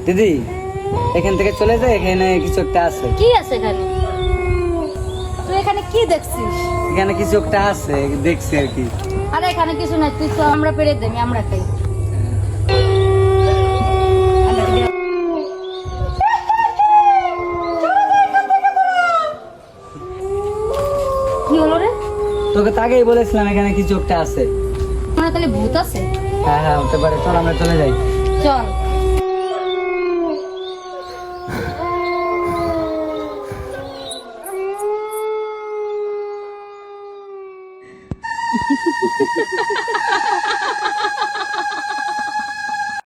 দিদি এখান থেকে চলে যায়, এখানে কিছু একটা আছে। কি আছে এখানে? তুই এখানে কি দেখছিস? এখানে কিছু একটা আছে, দেখছি আর কি। আরে এখানে কিছু নাই, তুই তো আমরা পেরে দেমি, আমরা খাই। কি হলো রে? তোকে তো আগেই বলেছিলাম এখানে কিছু একটা আছে। মানে তাহলে ভূত আছে? হ্যাঁ হ্যাঁ হতে পারে, চল আমরা চলে যাই। চল।